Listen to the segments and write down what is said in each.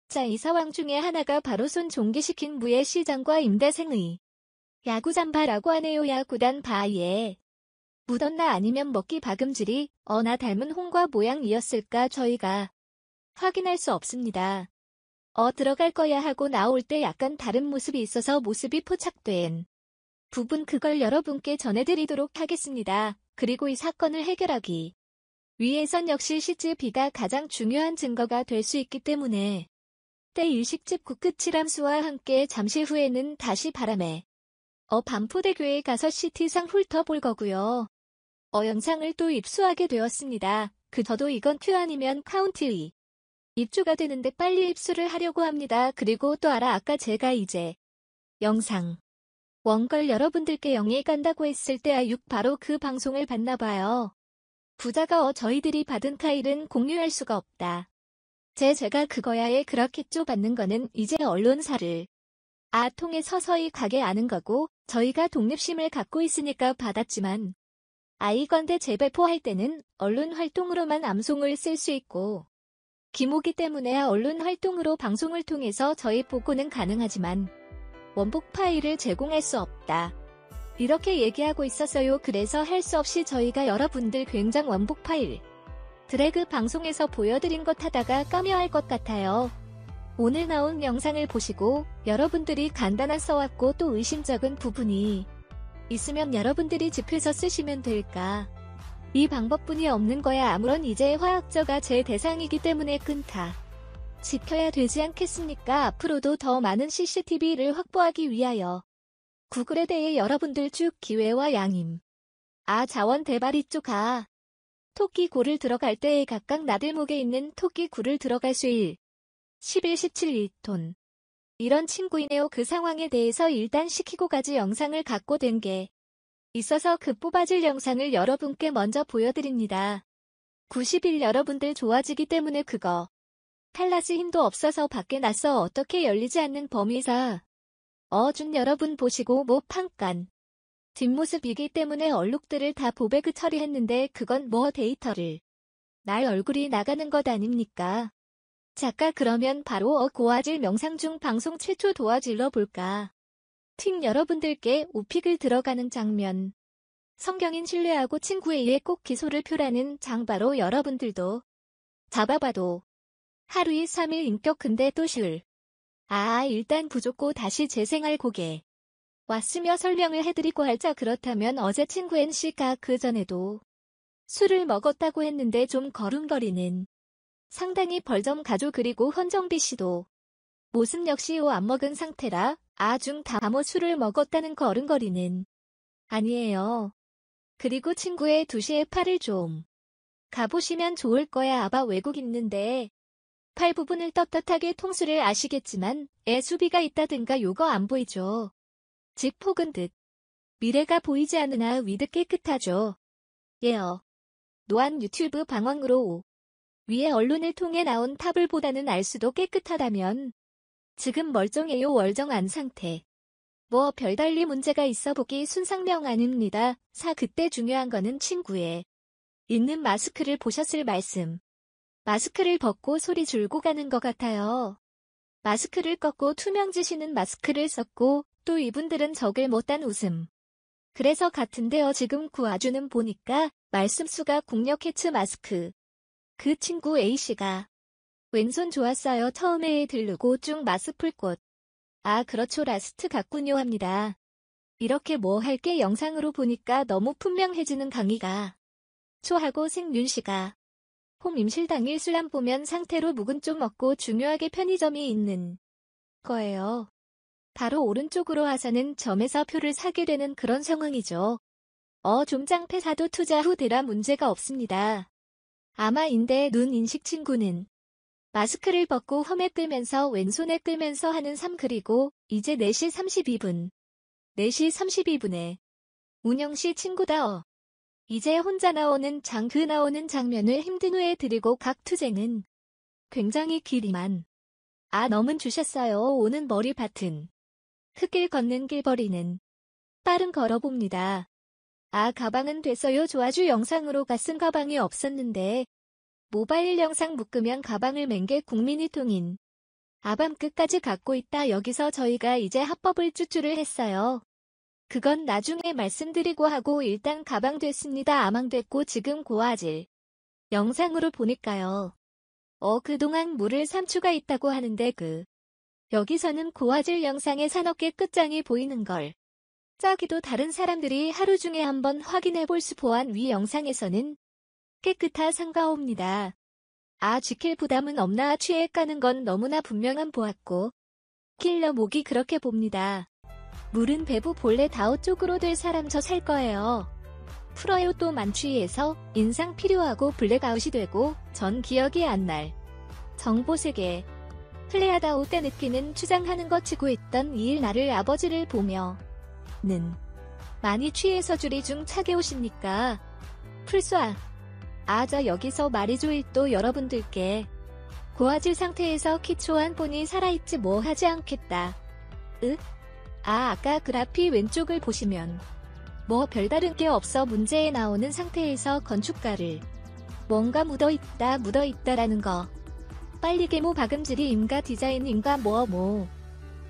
자, 이 상황 중에 하나가 바로 손종기시킨 무예 시장과 임대생의 야구 잠바라고 하네요. 야구단 바에 묻었나 아니면 먹기 박음질이 나 닮은 홍과 모양이었을까 저희가 확인할 수 없습니다. 들어갈 거야 하고 나올 때 약간 다른 모습이 있어서 모습이 포착된 부분 그걸 여러분께 전해드리도록 하겠습니다. 그리고 이 사건을 해결하기 위해선 역시 CCTV가 가장 중요한 증거가 될 수 있기 때문에 때 일식집 국끝치람수와 함께 잠시 후에는 다시 바람에 반포대교에 가서 CT상 훑어볼 거고요. 영상을 또 입수하게 되었습니다. 저도 이건 큐 아니면 카운트의 입주가 되는데 빨리 입수를 하려고 합니다. 그리고 또 아까 제가 이제 영상 원걸 여러분들께 영예 간다고 했을 때 6 바로 그 방송을 봤나봐요. 부자가 저희들이 받은 파일은 공유할 수가 없다. 제가 그거야에 그렇게 쪼받는 거는 이제 언론사를 통해 서서히 가게 아는 거고 저희가 독립심을 갖고 있으니까 받았지만 이건데 재배포할 때는 언론 활동으로만 암송을 쓸 수 있고 기모기 때문에 언론 활동으로 방송을 통해서 저희 보고는 가능하지만 원복 파일을 제공할 수 없다. 이렇게 얘기하고 있었어요. 그래서 할 수 없이 저희가 여러분들 굉장 원복 파일 드래그 방송에서 보여드린 것 하다가 까며할 것 같아요. 오늘 나온 영상을 보시고 여러분들이 간단한 써왔고 또 의심적인 부분이 있으면 여러분들이 짚어서 쓰시면 될까. 이 방법뿐이 없는 거야. 아무런 이제 화학저가 제 대상이기 때문에 끊다. 지켜야 되지 않겠습니까? 앞으로도 더 많은 CCTV를 확보하기 위하여 구글에 대해 여러분들 쭉 기회와 양임. 자원 대발이 쪽 토끼굴을 들어갈 때에 각각 나들목에 있는 토끼굴을 들어갈 수 1, 11, 17, 2톤. 이런 친구이네요. 그 상황에 대해서 일단 시키고 가지 영상을 갖고 된 게 있어서 그 뽑아줄 영상을 여러분께 먼저 보여드립니다. 90일 여러분들 좋아지기 때문에 그거 탈라스 힘도 없어서 밖에 나서 어떻게 열리지 않는 범위사 준 여러분 보시고 판간 뒷모습이기 때문에 얼룩들을 다 보배그 처리했는데 그건 데이터를 날 얼굴이 나가는 것 아닙니까? 작가 그러면 바로 고화질 명상 중 방송 최초 도화질러 볼까? 팅 여러분들께 오픽을 들어가는 장면. 성경인 신뢰하고 친구에 의해 꼭 기소를 표라는 장바로 여러분들도 잡아봐도 하루에 3일 인격 근데 또 실. 일단 부족고 다시 재생할 고개. 왔으며 설명을 해드리고 할자 그렇다면 어제 친구 NC가 그전에도 술을 먹었다고 했는데 좀 거름거리는 상당히 벌점 가죠. 그리고 헌정비 씨도 모습 역시 안 먹은 상태라 중 다 술을 먹었다는 거름거리는 아니에요. 그리고 친구의 2시에 팔을 좀 가보시면 좋을 거야. 외국 있는데 팔 부분을 떳떳하게 통수를 아시겠지만 수비가 있다든가 요거 안 보이죠. 즉 폭은 듯 미래가 보이지 않으나 위드 깨끗하죠. 예요. 노안 유튜브 방황으로 위에 언론을 통해 나온 타블보다는 알 수도 깨끗하다면 지금 멀쩡해요. 월정한 상태. 별달리 문제가 있어 보기 순상명 아닙니다. 그때 중요한 거는 친구의 있는 마스크를 보셨을 말씀. 마스크를 벗고 소리 줄고 가는 것 같아요. 마스크를 꺾고 투명지시는 마스크를 썼고 또 이분들은 적을 못한 웃음. 그래서 같은데요. 지금 아주는 보니까 말씀수가 국력 해츠 마스크. 그 친구 A씨가 왼손 좋았어요. 처음에 들르고 쭉 마스풀꽃. 그렇죠. 라스트 같군요 합니다. 이렇게 할게 영상으로 보니까 너무 분명해지는 강의가. 초하고 생윤씨가 홈 임실 당일 술람 보면 상태로 묵은 쪽 먹고 중요하게 편의점이 있는 거예요. 바로 오른쪽으로 하사는 점에서 표를 사게 되는 그런 상황이죠. 좀장패 사도 투자 후 되라 문제가 없습니다. 아마인데 눈 인식 친구는 마스크를 벗고 험에 끌면서 왼손에 끌면서 하는 3 그리고 이제 4시 32분. 4시 32분에 운영씨 친구다 이제 혼자 나오는 나오는 장면을 힘든 후에 드리고 각 투쟁은 굉장히 길이만 넘은 주셨어요. 오는 머리밭은 흙길 걷는 길버리는 빠른 걸어봅니다. 가방은 됐어요. 조아주 영상으로 갔은 가방이 없었는데 모바일 영상 묶으면 가방을 맨 게 국민이 통인 아밤 끝까지 갖고 있다. 여기서 저희가 이제 합법을 추출을 했어요. 그건 나중에 말씀드리고 하고 일단 가방됐습니다. 아망됐고 지금 고화질 영상으로 보니까요. 그동안 물을 삼추가 있다고 하는데 여기서는 고화질 영상에 산업계 끝장이 보이는 걸. 짜기도 다른 사람들이 하루 중에 한번 확인해볼 수 보안 위 영상에서는 깨끗하 상가옵니다. 지킬 부담은 없나 취해 까는 건 너무나 분명한 보았고 킬러 목이 그렇게 봅니다. 물은 배부 본래 다오 쪽으로 될 사람 저 살 거예요. 풀어요 또 만취해서 인상 필요하고 블랙아웃이 되고 전 기억이 안 날. 정보세계. 플레하다오 때 느끼는 추장하는 것 치고 있던 이 일 나를 아버지를 보며 는 많이 취해서 주리 중 차게 오십니까? 풀쏴. 저 여기서 말이죠. 또 여러분들께 고화질 상태에서 키초한 본이 살아있지 뭐 하지 않겠다. 아까 그래피 왼쪽을 보시면 뭐 별다른 게 없어 문제에 나오는 상태에서 건축가를 뭔가 묻어있다라는 거. 빨리 계모 박음질이 임가 디자인인가 뭐.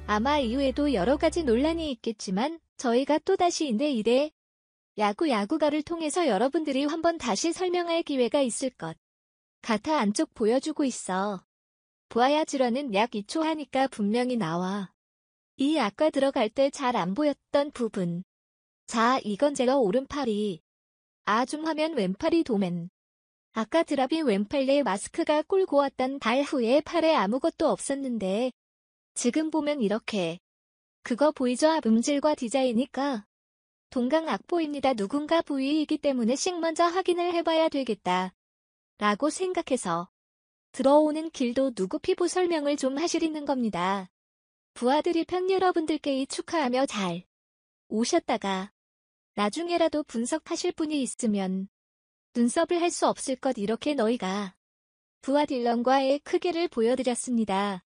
아마 이후에도 여러가지 논란이 있겠지만 저희가 또다시 이래 야구가를 통해서 여러분들이 한번 다시 설명할 기회가 있을 것 같아. 안쪽 보여주고 있어. 보아야 질환은 약 2초 하니까 분명히 나와. 이 아까 들어갈 때 잘 안 보였던 부분. 자, 이건 제가 오른팔이. 좀 하면 왼팔이 도맨. 아까 드랍이 왼팔에 마스크가 꿀고 왔던 달 후에 팔에 아무것도 없었는데 지금 보면 이렇게. 그거 보이죠? 음질과 디자인이니까. 동강 악보입니다. 누군가 부위이기 때문에 먼저 확인을 해봐야 되겠다. 라고 생각해서 들어오는 길도 누구 피부 설명을 좀 하시리는 겁니다. 부하들이 편 여러분들께 축하하며 잘 오셨다가 나중에라도 분석하실 분이 있으면 눈썹을 할 수 없을 것 이렇게 너희가 부하 딜런과의 크기를 보여드렸습니다.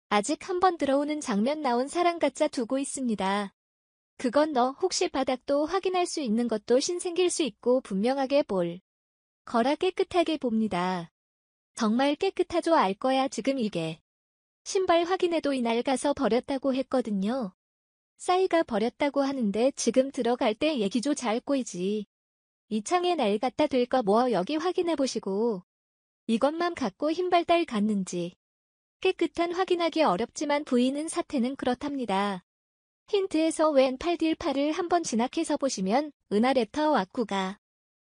아직 한번 들어오는 장면 나온 사람 가짜 두고 있습니다. 그건 혹시 바닥도 확인할 수 있는 것도 신생길 수 있고 분명하게 볼 거라 깨끗하게 봅니다. 정말 깨끗하죠. 알 거야. 지금 이게 신발 확인해도 이날 가서 버렸다고 했거든요. 싸이가 버렸다고 하는데 지금 들어갈 때 얘기죠. 잘 꼬이지. 이 창에 날 갖다 댈 거 뭐 여기 확인해보시고 이것만 갖고 흰발달 갔는지 깨끗한 확인하기 어렵지만 보이는 사태는 그렇답니다. 힌트에서 왼팔 딜팔을 한번 진학해서 보시면 은하랩터 왁구가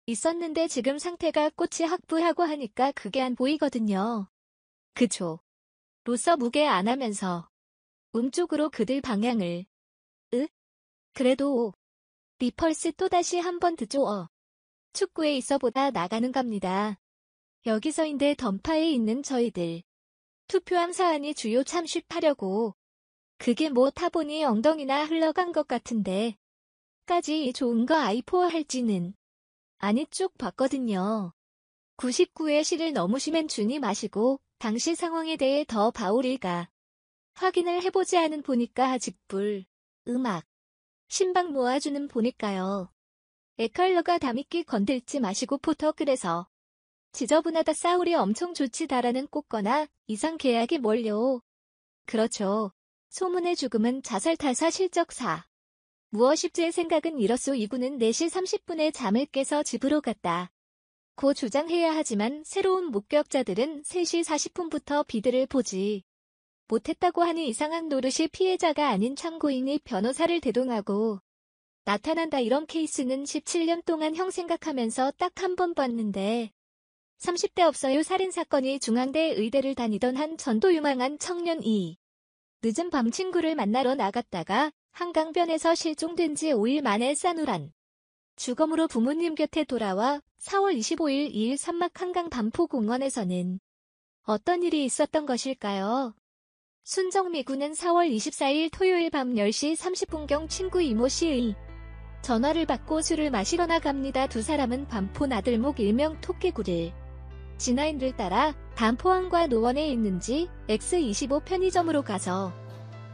있었는데 지금 상태가 꽃이 학부하고 하니까 그게 안 보이거든요. 그쵸. 로서 무게 안 하면서 쪽으로 그들 방향을 그래도 리펄스 또다시 한번 듣죠. 축구에 있어보다 나가는 겁니다. 여기서인데 던파에 있는 저희들 투표함 사안이 주요 참식하려고 그게 뭐 타보니 엉덩이나 흘러간 것 같은데 까지 좋은 거 아이포 할지는 아니 쭉 봤거든요. 99의 시를 너무 심한 준이 마시고 당시 상황에 대해 더 바울이가 확인을 해보지 않은 보니까 아직 음악 신방 모아주는 보니까요. 에컬러가 담이끼 건들지 마시고 포터 그래서 지저분하다 싸울이 엄청 좋지다라는 꽂거나 이상 계약이 뭘요. 그렇죠. 소문의 죽음은 자살타사 실적사. 무엇입지의 생각은 이렇소. 이구는 4시 30분에 잠을 깨서 집으로 갔다 고 주장해야 하지만 새로운 목격자들은 3시 40분부터 비드를 보지 못했다고 하니 이상한 노릇이 피해자가 아닌 참고인이 변호사를 대동하고 나타난다. 이런 케이스는 17년 동안 형 생각하면서 딱 한 번 봤는데 30대 없어요. 살인사건이 중앙대 의대를 다니던 한 전도 유망한 청년이 늦은 밤 친구를 만나러 나갔다가 한강변에서 실종된 지 5일 만에 싸늘한 주검으로 부모님 곁에 돌아와 4월 25일 2일 산막 한강 반포공원에서는 어떤 일이 있었던 것일까요? 순정미군은 4월 24일 토요일 밤 10시 30분경 친구 이모 씨의 전화를 받고 술을 마시러 나갑니다. 두 사람은 반포 나들목 일명 토끼구를 진화인들 따라 단포항과 노원에 있는지 X25 편의점으로 가서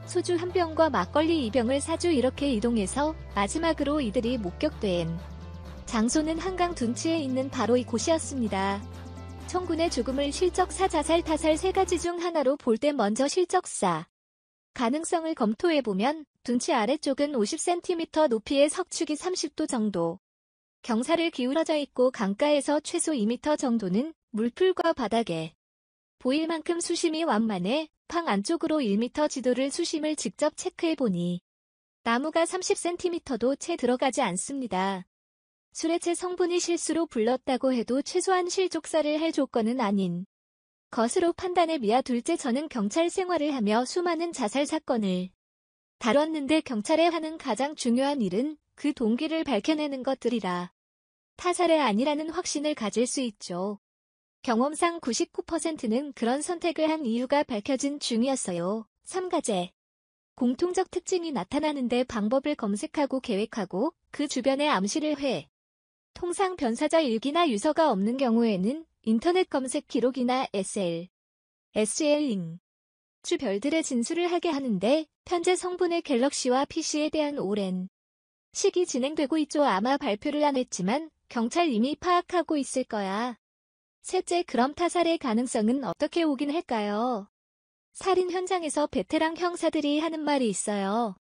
소주 한 병과 막걸리 2병을 사주 이렇게 이동해서 마지막으로 이들이 목격된 장소는 한강 둔치에 있는 바로 이곳이었습니다. 청군의 죽음을 실적사 자살 타살 세 가지 중 하나로 볼 때 먼저 실적사 가능성을 검토해보면 둔치 아래쪽은 50cm 높이의 석축이 30도 정도. 경사를 기울어져 있고 강가에서 최소 2m 정도는 물풀과 바닥에 보일 만큼 수심이 완만해 팡 안쪽으로 1m 지도를 수심을 직접 체크해보니 나무가 30cm도 채 들어가지 않습니다. 수레체 성분이 실수로 불렀다고 해도 최소한 실족사를 할 조건은 아닌 것으로 판단해 미아. 둘째, 저는 경찰 생활을 하며 수많은 자살 사건을 다뤘는데 경찰에 하는 가장 중요한 일은 그 동기를 밝혀내는 것들이라 타살이 아니라는 확신을 가질 수 있죠. 경험상 99%는 그런 선택을 한 이유가 밝혀진 중이었어요. 3가지. 공통적 특징이 나타나는데 방법을 검색하고 계획하고 그 주변에 암시를 해. 통상 변사자 일기나 유서가 없는 경우에는 인터넷 검색 기록이나 SL 주 별들의 진술을 하게 하는데 현재 성분의 갤럭시와 PC에 대한 오랜 시기 진행되고 있죠. 아마 발표를 안 했지만 경찰 이미 파악하고 있을 거야. 셋째, 그럼 타살의 가능성은 어떻게 오긴 할까요? 살인 현장에서 베테랑 형사들이 하는 말이 있어요.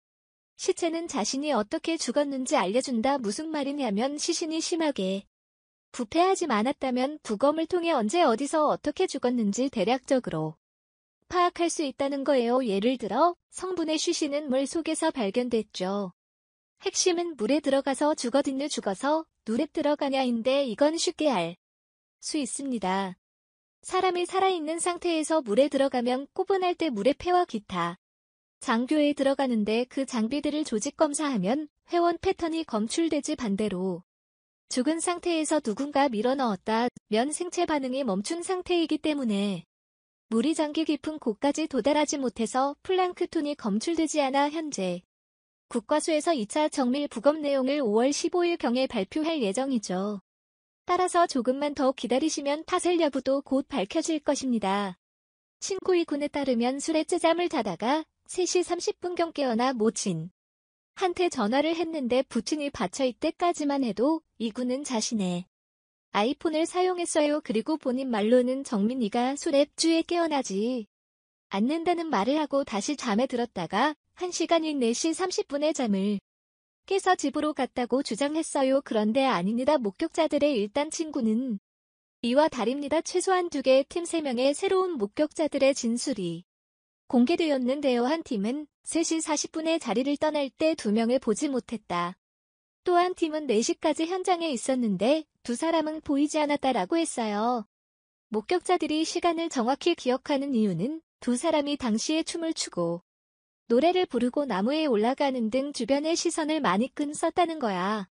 시체는 자신이 어떻게 죽었는지 알려준다. 무슨 말이냐면 시신이 심하게 부패하지 않았다면 부검을 통해 언제 어디서 어떻게 죽었는지 대략적으로 파악할 수 있다는 거예요. 예를 들어 성분의 쉬쉬는 물 속에서 발견됐죠. 핵심은 물에 들어가서 죽었느냐 죽어서 물에 들어가냐인데 이건 쉽게 알 수 있습니다. 사람이 살아있는 상태에서 물에 들어가면 구분할 때 물의 폐와 기타 장교에 들어가는데 그 장비들을 조직 검사하면 회원 패턴이 검출되지 반대로 죽은 상태에서 누군가 밀어넣었다면 생체 반응이 멈춘 상태이기 때문에 물이 잠기 깊은 곳까지 도달하지 못해서 플랑크톤이 검출되지 않아 현재 국과수에서 2차 정밀 부검 내용을 5월 15일경에 발표할 예정이죠. 따라서 조금만 더 기다리시면 타살 여부도 곧 밝혀질 것입니다. 친구 이군에 따르면 술에 잠을 자다가 3시 30분경 깨어나 모친 한테 전화를 했는데 부친이 받쳐있때까지만 해도 이군은 자신의 아이폰을 사용했어요. 그리고 본인 말로는 정민이가 술앱주에 깨어나지 않는다는 말을 하고 다시 잠에 들었다가 1시간인 4시 30분에 잠을 깨서 집으로 갔다고 주장했어요. 그런데 아닙니다. 목격자들의 일단 친구는 이와 다릅니다. 최소한 2개의 팀 3명의 새로운 목격자들의 진술이 공개되었는데요. 한 팀은 3시 40분에 자리를 떠날 때 2명을 보지 못했다. 또 한 팀은 4시까지 현장에 있었는데 2사람은 보이지 않았다라고 했어요. 목격자들이 시간을 정확히 기억하는 이유는 2사람이 당시에 춤을 추고 노래를 부르고 나무에 올라가는 등 주변의 시선을 많이 끈썼다는 거야.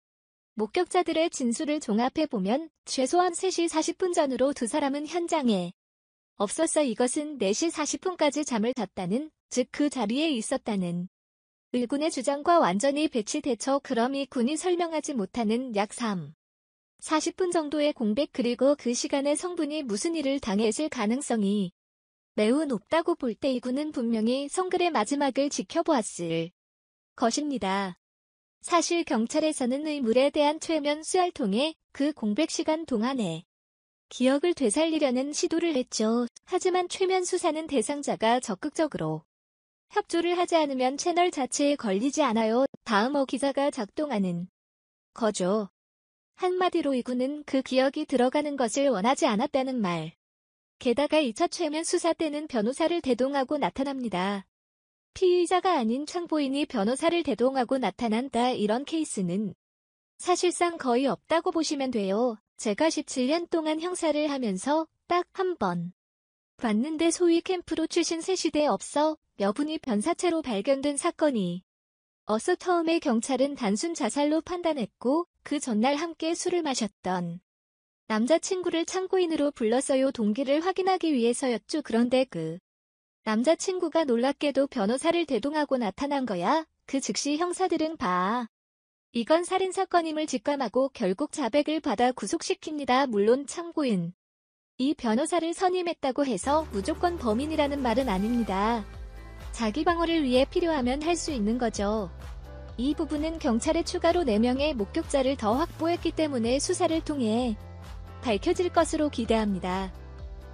목격자들의 진술을 종합해보면 최소한 3시 40분 전으로 2사람은 현장에 없었어. 이것은 4시 40분까지 잠을 잤다는, 즉 그 자리에 있었다는 일군의 주장과 완전히 배치되죠. 그럼 이 군이 설명하지 못하는 약 40분 정도의 공백 그리고 그 시간에 성분이 무슨 일을 당했을 가능성이 매우 높다고 볼 때 이군은 분명히 성글의 마지막을 지켜보았을 것입니다. 사실 경찰에서는 의물에 대한 최면 수사를 통해 그 공백 시간 동안에 기억을 되살리려는 시도를 했죠. 하지만 최면 수사는 대상자가 적극적으로 협조를 하지 않으면 채널 자체에 걸리지 않아요. 다음 기사가 작동하는 거죠. 한마디로 이군은 그 기억이 들어가는 것을 원하지 않았다는 말. 게다가 2차 최면 수사 때는 변호사를 대동하고 나타납니다. 피의자가 아닌 참고인이 변호사를 대동하고 나타난다. 이런 케이스는 사실상 거의 없다고 보시면 돼요. 제가 17년 동안 형사를 하면서 딱 한 번 봤는데 소위 캠프로 출신 셋이대 없어 여분이 변사체로 발견된 사건이 어서 처음에 경찰은 단순 자살로 판단했고 그 전날 함께 술을 마셨던 남자친구를 참고인으로 불렀어요. 동기를 확인하기 위해서였죠. 그런데 그 남자친구가 놀랍게도 변호사를 대동하고 나타난 거야. 그 즉시 형사들은 이건 살인사건임을 직감하고 결국 자백을 받아 구속시킵니다. 물론 참고인 이 변호사를 선임했다고 해서 무조건 범인이라는 말은 아닙니다. 자기 방어를 위해 필요하면 할 수 있는 거죠. 이 부분은 경찰에 추가로 4명의 목격자를 더 확보했기 때문에 수사를 통해 밝혀질 것으로 기대합니다.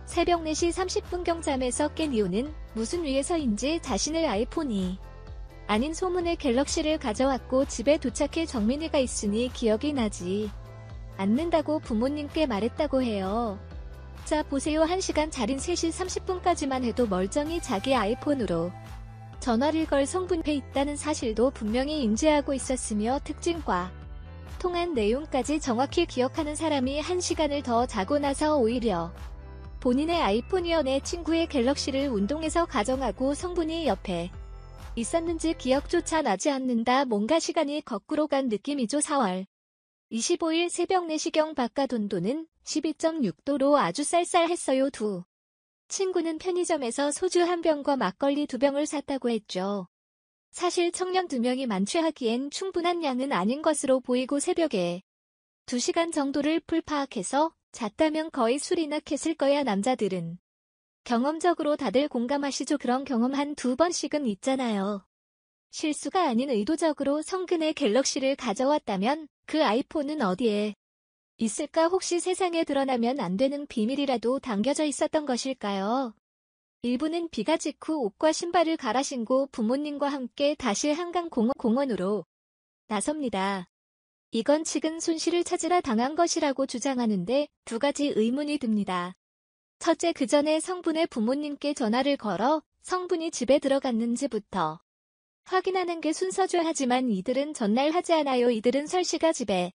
새벽 4시 30분경 잠에서 깬 이유는 무슨 위해서인지 자신을 아이폰이 아닌 소문의 갤럭시를 가져왔고 집에 도착해 정민이가 있으니 기억이 나지 않는다고 부모님께 말했다고 해요. 자 보세요. 1시간 자린 3시 30분까지만 해도 멀쩡히 자기 아이폰으로 전화를 걸 성분해 있다는 사실도 분명히 인지하고 있었으며 특징과 통한 내용까지 정확히 기억하는 사람이 1시간을 더 자고 나서 오히려 본인의 아이폰이어 내 친구의 갤럭시를 운동에서 가져가고 성분이 옆에 있었는지 기억조차 나지 않는다. 뭔가 시간이 거꾸로 간 느낌이죠. 4월 25일 새벽 4시경 바깥 온도는 12.6도로 아주 쌀쌀했어요. 두 친구는 편의점에서 소주 1병과 막걸리 2병을 샀다고 했죠. 사실 청년 2명이 만취하기엔 충분한 양은 아닌 것으로 보이고 새벽에 2시간 정도를 풀 파악해서 잤다면 거의 술이나 캤을 거야. 남자들은 경험적으로 다들 공감하시죠. 그런 경험 한 2번씩은 있잖아요. 실수가 아닌 의도적으로 성근의 갤럭시를 가져왔다면 그 아이폰은 어디에 있을까? 혹시 세상에 드러나면 안 되는 비밀이라도 담겨져 있었던 것일까요? 일부는 비가 직후 옷과 신발을 갈아 신고 부모님과 함께 다시 한강공원으로 나섭니다. 이건 측은 손실을 찾으라 당한 것이라고 주장하는데 2가지 의문이 듭니다. 첫째, 그 전에 성분의 부모님께 전화를 걸어 성분이 집에 들어갔는지부터 확인하는 게 순서죠. 하지만 이들은 전날 하지 않아요. 이들은 설씨가 집에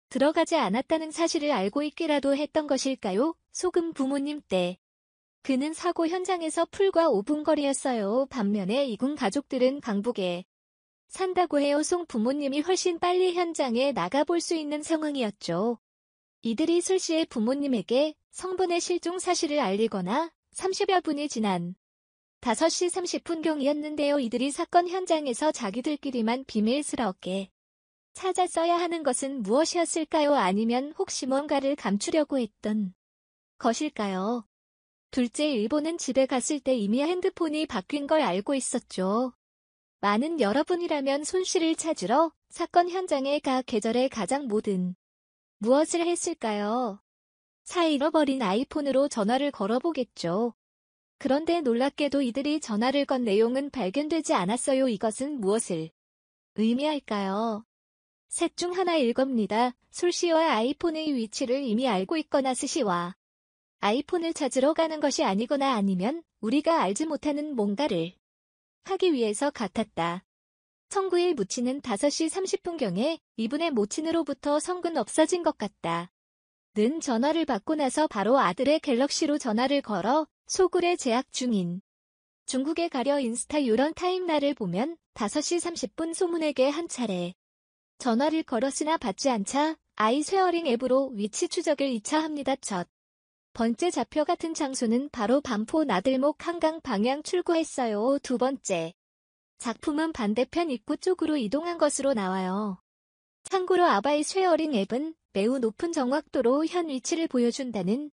들어가지 않았다는 사실을 알고 있기라도 했던 것일까요? 소금 부모님 때 그는 사고 현장에서 불과 5분 거리였어요. 반면에 이군 가족들은 강북에 산다고 해요. 송 부모님이 훨씬 빨리 현장에 나가볼 수 있는 상황이었죠. 이들이 술씨의 부모님에게 성분의 실종 사실을 알리거나 30여 분이 지난 5시 30분경이었는데요. 이들이 사건 현장에서 자기들끼리만 비밀스럽게 찾았어야 하는 것은 무엇이었을까요? 아니면 혹시 뭔가를 감추려고 했던 것일까요? 둘째, 일본은 집에 갔을 때 이미 핸드폰이 바뀐 걸 알고 있었죠. 많은 여러분이라면 손씨를 찾으러 사건 현장에 가 계절의 가장 모든 무엇을 했을까요? 잃어버린 아이폰으로 전화를 걸어보겠죠. 그런데 놀랍게도 이들이 전화를 건 내용은 발견되지 않았어요. 이것은 무엇을 의미할까요? 셋 중 하나일 겁니다. 술씨와 아이폰의 위치를 이미 알고 있거나 스씨와 아이폰을 찾으러 가는 것이 아니거나 아니면 우리가 알지 못하는 뭔가를 하기 위해서 같았다. 청구일 무치는 5시 30분경에 이분의 모친으로부터 성근 없어진 것 같다. 는 전화를 받고 나서 바로 아들의 갤럭시로 전화를 걸어 소굴에 재학 중인 중국에 가려 인스타 요런 타임라를 보면 5시 30분 소문에게 한 차례 전화를 걸었으나 받지 않자 아이 쉐어링 앱으로 위치 추적을 2차 합니다. 첫 번째 좌표 같은 장소는 바로 반포 나들목 한강 방향 출구했어요. 두 번째 작품은 반대편 입구 쪽으로 이동한 것으로 나와요. 참고로 아바이 쉐어링 앱은 매우 높은 정확도로 현 위치를 보여준다는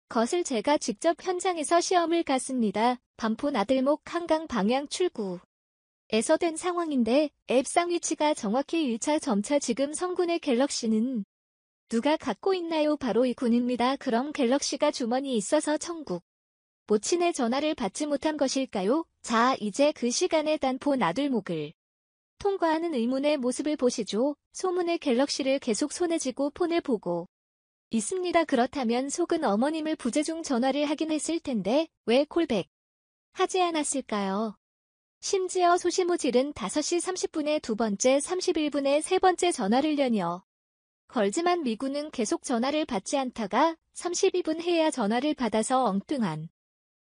것을 제가 직접 현장에서 시험을 갔습니다. 반포 나들목 한강 방향 출구에서 된 상황인데 앱상 위치가 정확히 1차 점차 지금 성군의 갤럭시는 누가 갖고 있나요? 바로 이 군입니다. 그럼 갤럭시가 주머니에 있어서 청국 모친의 전화를 받지 못한 것일까요? 자, 이제 그 시간에 단포 나들목을 통과하는 의문의 모습을 보시죠. 소문의 갤럭시를 계속 손에 쥐고 폰을 보고 있습니다. 그렇다면 속은 어머님을 부재중 전화를 하긴 했을 텐데 왜 콜백 하지 않았을까요? 심지어 소시무질은 5시 30분에 두 번째, 31분에 세 번째 전화를 연이어 걸지만 미군은 계속 전화를 받지 않다가 32분 해야 전화를 받아서 엉뚱한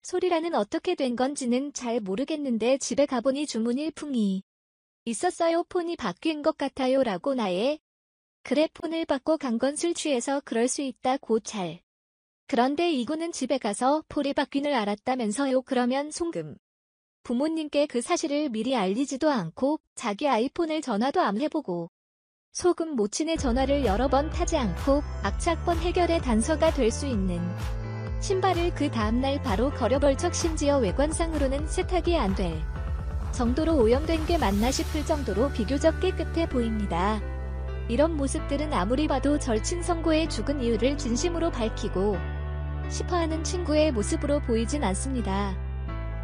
소리라는 어떻게 된 건지는 잘 모르겠는데 집에 가보니 주문일 풍이 있었어요. 폰이 바뀐 것 같아요. 라고 나의 그래 폰을 받고 간 건 술 취해서 그럴 수 있다. 고찰. 그런데 이군은 집에 가서 폰이 바뀐을 알았다면서요. 그러면 송금 부모님께 그 사실을 미리 알리지도 않고 자기 아이폰을 전화도 안 해보고 소금 모친의 전화를 여러 번 타지 않고 악착번 해결의 단서가 될 수 있는 신발을 그 다음날 바로 걸어벌쩍 심지어 외관상으로는 세탁이 안 될 정도로 오염된 게 맞나 싶을 정도로 비교적 깨끗해 보입니다. 이런 모습들은 아무리 봐도 절친 선고에 죽은 이유를 진심으로 밝히고 싶어하는 친구의 모습으로 보이진 않습니다.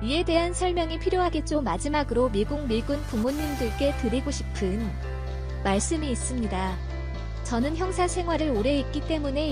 이에 대한 설명이 필요하겠죠. 마지막으로 미국 밀군 부모님들께 드리고 싶은 말씀이 있습니다. 저는 형사 생활을 오래 했기 때문에